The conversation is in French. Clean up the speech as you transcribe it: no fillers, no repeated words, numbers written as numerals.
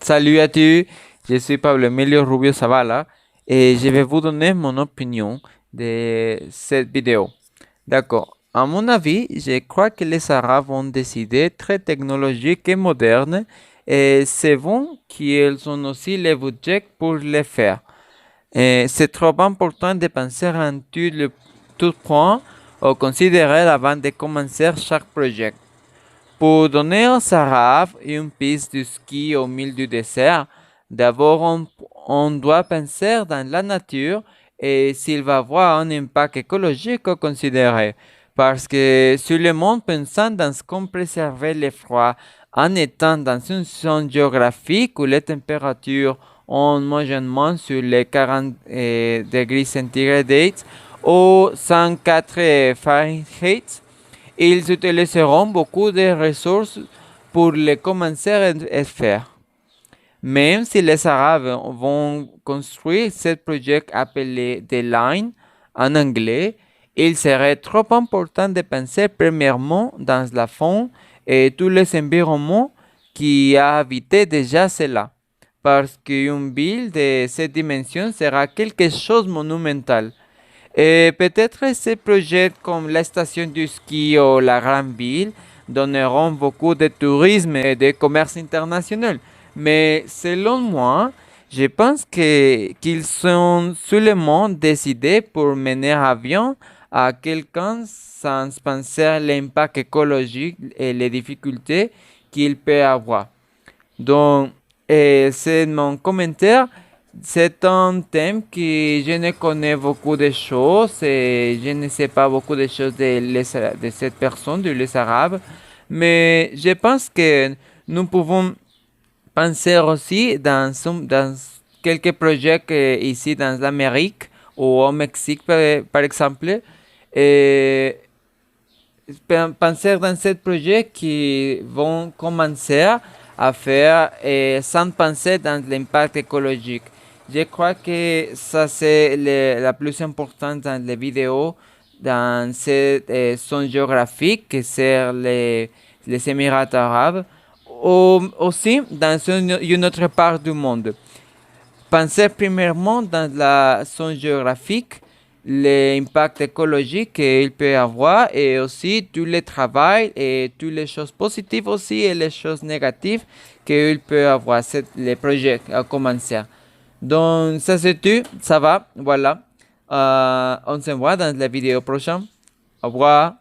Salut à tous, je suis Pablo Emilio Rubio Zavala et je vais vous donner mon opinion de cette vidéo. D'accord. À mon avis, je crois que les Arabes ont décidé très technologiques et modernes et c'est bon qu'ils ont aussi le budget pour le faire. Et c'est trop important de penser en tout point ou considérer avant de commencer chaque projet. Pour donner aux Arabes une piste de ski au milieu du désert, d'abord on doit penser dans la nature et s'il va avoir un impact écologique à considérer. Parce que sur le monde, pensant dans ce qu'on préserver le froid en étant dans une zone géographique où les températures ont moyennement sur les 40 degrés centigrades ou 104 Fahrenheit, ils utiliseront beaucoup de ressources pour les commencer à faire. Même si les Arabes vont construire ce projet appelé The Line en anglais, il serait trop important de penser premièrement dans la faune et tous les environnements qui a habité déjà cela. Parce qu'une ville de cette dimension sera quelque chose de monumental. Et peut-être ces projets comme la station du ski ou la grande ville donneront beaucoup de tourisme et de commerce international. Mais selon moi, je pense qu'ils sont seulement décidés pour mener à bien à quelqu'un sans penser à l'impact écologique et les difficultés qu'il peut avoir. Donc, c'est mon commentaire. C'est un thème que je ne connais beaucoup de choses et je ne sais pas beaucoup de choses de cette personne, de les Arabes. Mais je pense que nous pouvons penser aussi dans quelques projets ici dans l'Amérique ou au Mexique, par exemple. Et penser dans ces projets qui vont commencer à faire sans penser dans l'impact écologique. Je crois que ça c'est la plus importante dans les vidéos, dans cette zone géographique, que c'est les Émirats arabes, ou aussi dans une autre part du monde. Penser premièrement dans la zone géographique, l'impact écologique qu'il peut avoir et aussi tout le travail et toutes les choses positives aussi et les choses négatives qu'il peut avoir, les projets à commencer. Donc ça c'est tout, ça va, voilà. On se voit dans la vidéo prochaine. Au revoir.